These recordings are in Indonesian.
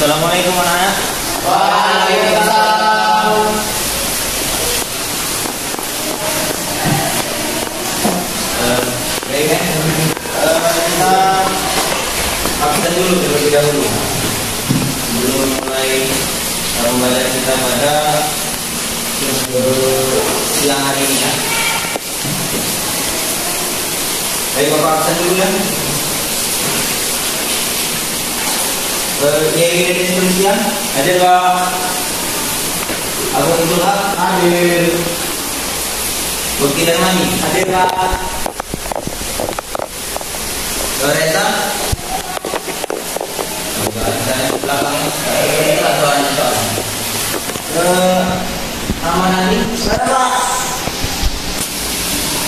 Assalamualaikum anak-anak. Waalaikumsalam. Baik kan? Kita absen dulu terlebih dahulu sebelum mulai pembelajaran kita pada siang hari ini ya. Baik, Bapak absen dulu ya. Yang tulisan ada Pak Abu Abdul Haq hadir. Bukti dan Mani hadir Pak. Loreta dan belakangnya Amanani ada Pak.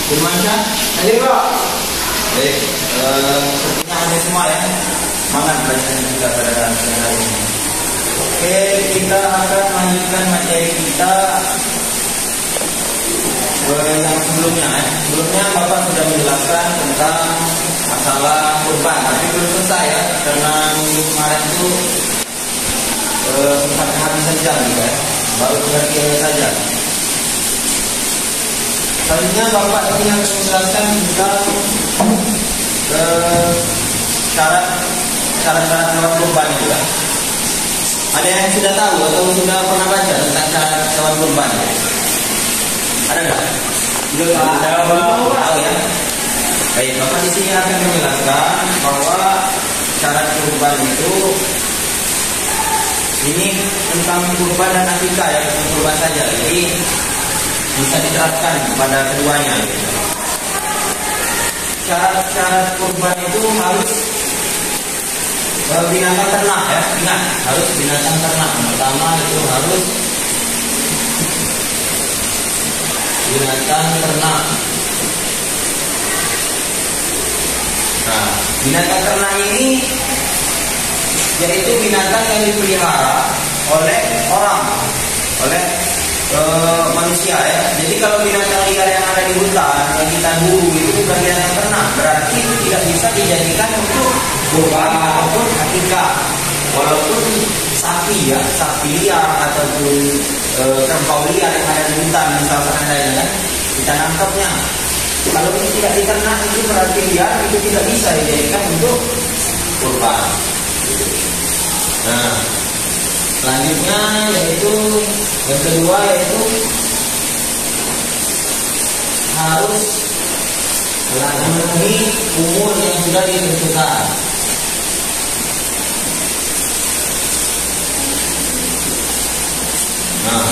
Firmansyah hadir Pak. Baik, sepertinya ada semua ya. Semangat belajar juga pada siang hari ini. Oke, kita akan melanjutkan materi kita yang sebelumnya. Sebelumnya Bapak sudah menjelaskan tentang masalah kurban, tapi belum selesai ya, karena minggu kemarin itu sempat kehabisan jam juga ya. Baru pengertiannya saja. Selanjutnya Bapak ini akan menjelaskan tentang syarat-syarat hewan kurban itu ya. Ada yang sudah tahu atau sudah pernah baca tentang syarat hewan kurban? Ada nggak? Belum tahu ya. Baik, Bapak di sini akan menjelaskan bahwa syarat kurban itu ini tentang kurban dan akikah ya, bukan kurban saja. Jadi bisa diterapkan pada keduanya. Syarat-syarat kurban itu harus binatang ternak ya, ingat harus binatang ternak. Pertama itu harus binatang ternak. Nah, binatang ternak ini yaitu binatang yang dipelihara oleh orang, oleh manusia ya. Jadi kalau binatang liar yang ada di hutan yang kita buru itu bukan binatang ternak, berarti itu tidak bisa dijadikan untuk kurban ataupun akikah. Walaupun sapi ya, sapi liar ataupun kerbau liar yang ada di hutan misalkan seandainya kan kita nangkapnya, kalau ini tidak diternak itu berarti liar, itu tidak bisa dijadikan untuk kurban. Nah, selanjutnya yaitu yang kedua yaitu harus memenuhi umur yang sudah ditentukan. Nah,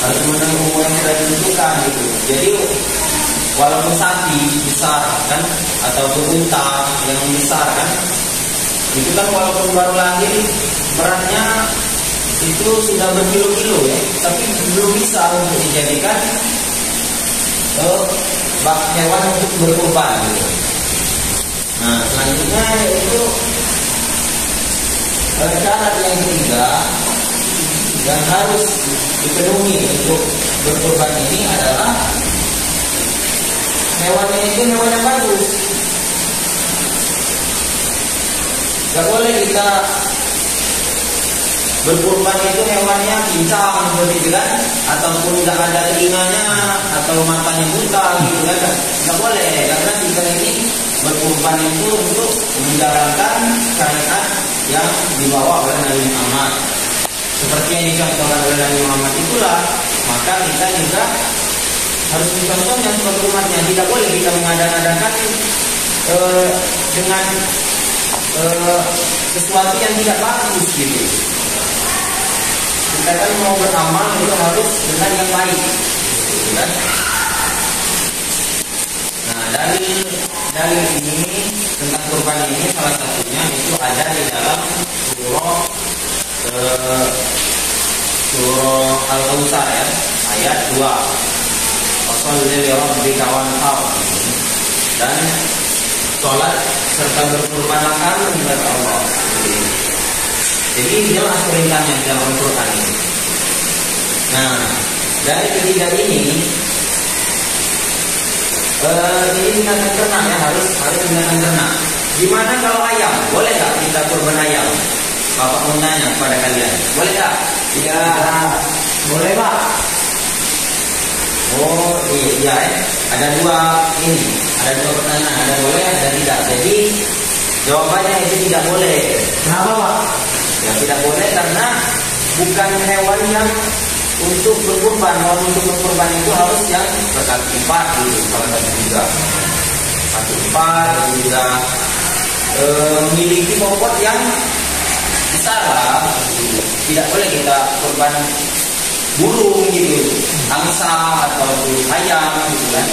harus memenuhi umur yang sudah ditentukan gitu. Jadi walaupun sapi besar kan ataupun unta yang besar kan, itu kan walaupun baru lahir beratnya itu sudah berkilo-kilo ya, tapi belum bisa untuk dijadikan hewan untuk berkurban gitu. Nah, selanjutnya yaitu syarat yang ketiga yang harus dipenuhi untuk berkurban ini adalah hewannya itu hewan yang bagus. Gak boleh kita berkurban itu hewannya pincang seperti itu kan, ataupun tidak ada telinganya atau matanya buta gitu kan. Gak boleh, karena kita ini berkurban itu untuk menjalankan syariat yang dibawa oleh Nabi Muhammad. Seperti yang dicontohkan oleh Nabi Muhammad itulah, maka kita juga harus mencontohnya sebagai umatnya. Tidak boleh kita mengadakan dengan sesuatu yang tidak bagus gitu. Kita kan mau beramal itu harus dengan yang baik gitu kan? Nah, dari ini tentang kurban ini salah satunya itu ada di dalam surah Al-Kautsar ya, ayat 2. Washolli li rabbika wanhar. Dan sholat serta berkurbanlah kamu kepada Allah. Jadi jelas perintahnya dalam Al-Quran ini. Nah, dari ketiga ini Ini binatang ternak ya, harus binatang ternak. Gimana kalau ayam? Boleh nggak kita kurban ayam? Bapak mau nanya kepada kalian, boleh nggak? Ya, boleh Pak. Oh iya ya. Ada dua pertanyaan, ada boleh, ada tidak. Jadi jawabannya itu tidak boleh. Kenapa Pak? Ya tidak boleh karena bukan hewan yang untuk berkurban. Kalau untuk berkurban itu harus yang berkaki 4 gitu. Salah satu juga kaki 4 dan juga memiliki bobot yang besar lah. Tidak boleh kita kurban burung gitu, angsa atau ayam gitu kan.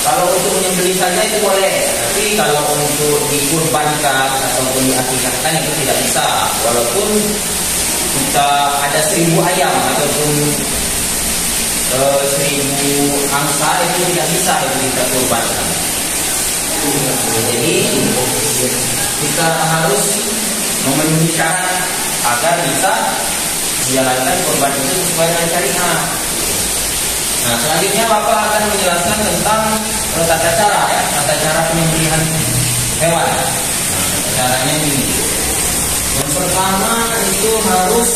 Kalau untuk menyembelih saja itu boleh, tapi kalau untuk dikurbankan ataupun diakikatkan itu tidak bisa. Walaupun kita ada 1000 ayam ataupun 1000 angsa itu tidak bisa itu kita kurbankan. Jadi kita harus memenuhi syarat agar bisa menjalankan kurban itu sesuai dengan syariat. Nah, selanjutnya Bapak akan menjelaskan tentang tata cara penyembelihan hewan. Nah, caranya ini. Yang pertama itu harus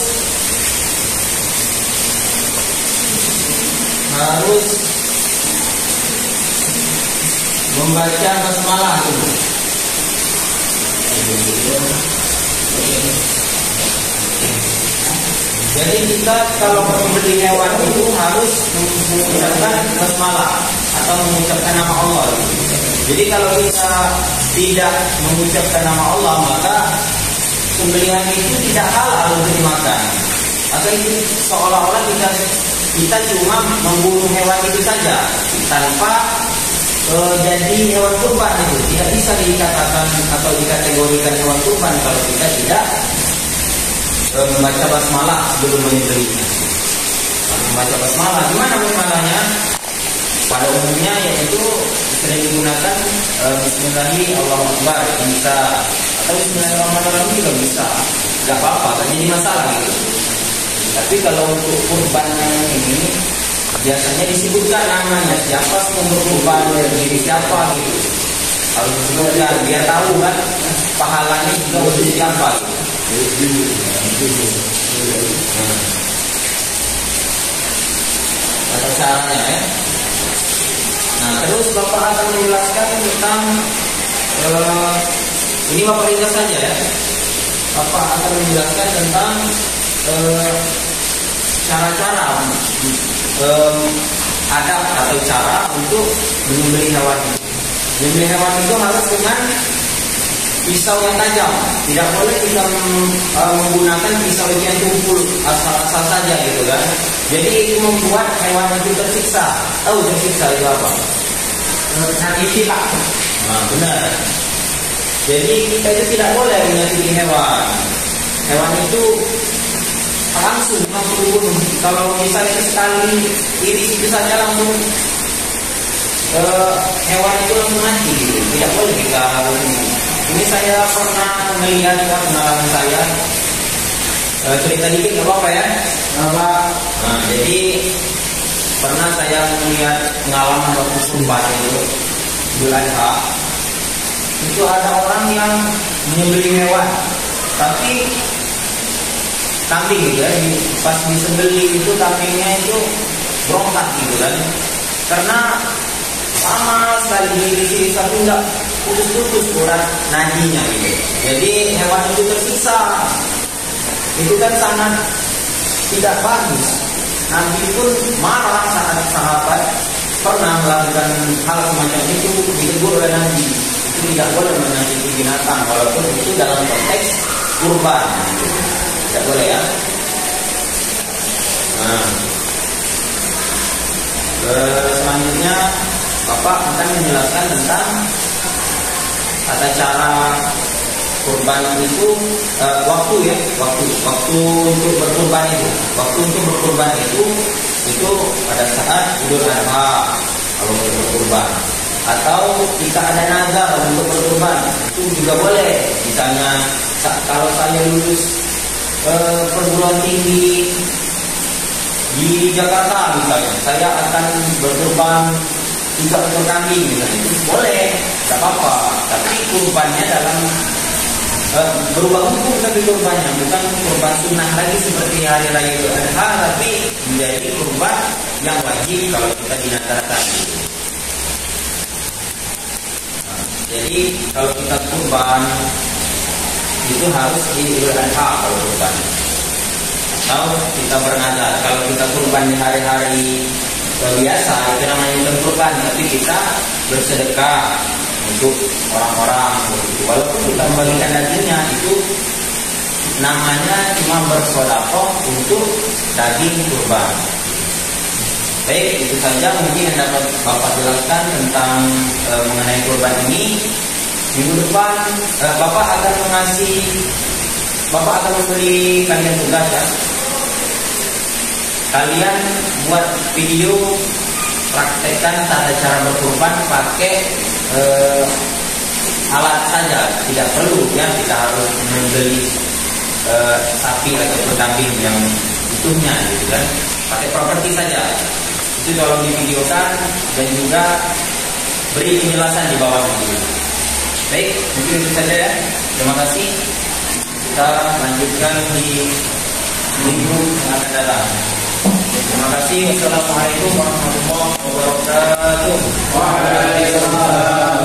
membaca basmalah dulu. Jadi kita kalau membeli hewan itu harus mengucapkan basmalah atau mengucapkan nama Allah. Jadi kalau kita tidak mengucapkan nama Allah, maka sembelihan itu tidak halal untuk dimakan. Atau itu seolah-olah kita cuma membunuh hewan itu saja tanpa jadi hewan kurban itu. Tidak bisa dikatakan atau dikategorikan hewan kurban kalau kita tidak membaca basmalah sebelum menyembelihnya. Membaca basmalah, gimana basmalahnya? Pada umumnya yaitu sering digunakan Bismillahirrahmanirrahim, Allahu Akbar bisa, atau Bismillahirrahmanirrahim juga bisa, nggak apa-apa, nggak jadi masalah gitu. Tapi kalau untuk kurban ini biasanya disebutkan namanya siapa sumber kurban dari siapa gitu. Harus disebutkan biar tahu kan pahalanya juga untuk siapa gitu. Ada caranya ya. Nah, terus Bapak akan menjelaskan tentang ini Bapak ringkas saja ya. Bapak akan menjelaskan tentang cara-cara adab atau cara untuk menyembelih hewan. Menyembelih hewan itu harus dengan pisau yang tajam. Tidak boleh kita menggunakan pisau yang tumpul asal-asal saja gitu kan. Jadi itu membuat hewan itu tersiksa. Tahu tersiksa itu apa? Sakiti Pak. Nah, benar. Jadi kita itu tidak boleh menyakiti hewan. Hewan itu langsung dibunuh. Kalau misalnya sekali iris itu saja langsung hewan itu langsung mati gitu. Tidak boleh kita bunuh. Ini saya pernah melihat pengalaman saya. Cerita dikit nggak apa-apa ya? Bapak. Nah, jadi pernah saya melihat pengalaman waktu kurban itu Idul Adha. Itu ada orang yang menyembelih hewan, tapi kambing gitu ya. Pas disembelih itu kambingnya itu berontak gitu kan. Karena lama sekali di satu enggak putus-putus urat nadinya gitu. Jadi hewan itu tersiksa. Itu kan sangat tidak bagus. Nabi pun marah saat sahabat pernah melakukan hal semacam itu, ditegur oleh Nabi. Itu tidak boleh menyakiti binatang walaupun itu dalam konteks kurban. Tidak boleh ya. Nah, selanjutnya Bapak akan menjelaskan tentang tata cara kurban itu waktu untuk berkurban itu pada saat Idul Adha kalau untuk berkurban, atau jika ada nazar untuk berkurban itu juga boleh. Misalnya kalau saya lulus perguruan tinggi di Jakarta misalnya, saya akan berkurban juga ekor kambing misalnya, itu boleh, tidak apa-apa. Tapi kurbannya dalam berubah hukum, tapi kurbannya bukan kurban sunnah lagi seperti hari raya Idul Adha, tapi menjadi kurban yang wajib kalau kita dinazarkan. Jadi kalau kita kurban itu harus di Idul Adha kalau kurban. Atau kita bernazar, kalau kita kurban di hari-hari biasa itu namanya bukan kurban, tapi kita bersedekah untuk orang-orang. Walaupun kita membagikan dagingnya, itu namanya cuma bersedekah untuk daging kurban. Baik, itu saja mungkin yang dapat Bapak jelaskan tentang mengenai kurban ini. Minggu depan Bapak akan memberi kalian tugas ya. Kalian buat video praktekkan tata cara berkurban pakai alat saja, tidak perlu ya kita harus membeli sapi atau kambing yang utuhnya gitu kan. Pakai properti saja. Itu tolong divideokan dan juga beri penjelasan di bawah video. Baik, mungkin itu saja ya. Terima kasih. Kita lanjutkan di minggu yang akan datang. Terima kasih. Wassalamualaikum warahmatullahi wabarakatuh. Waalaikumsalam.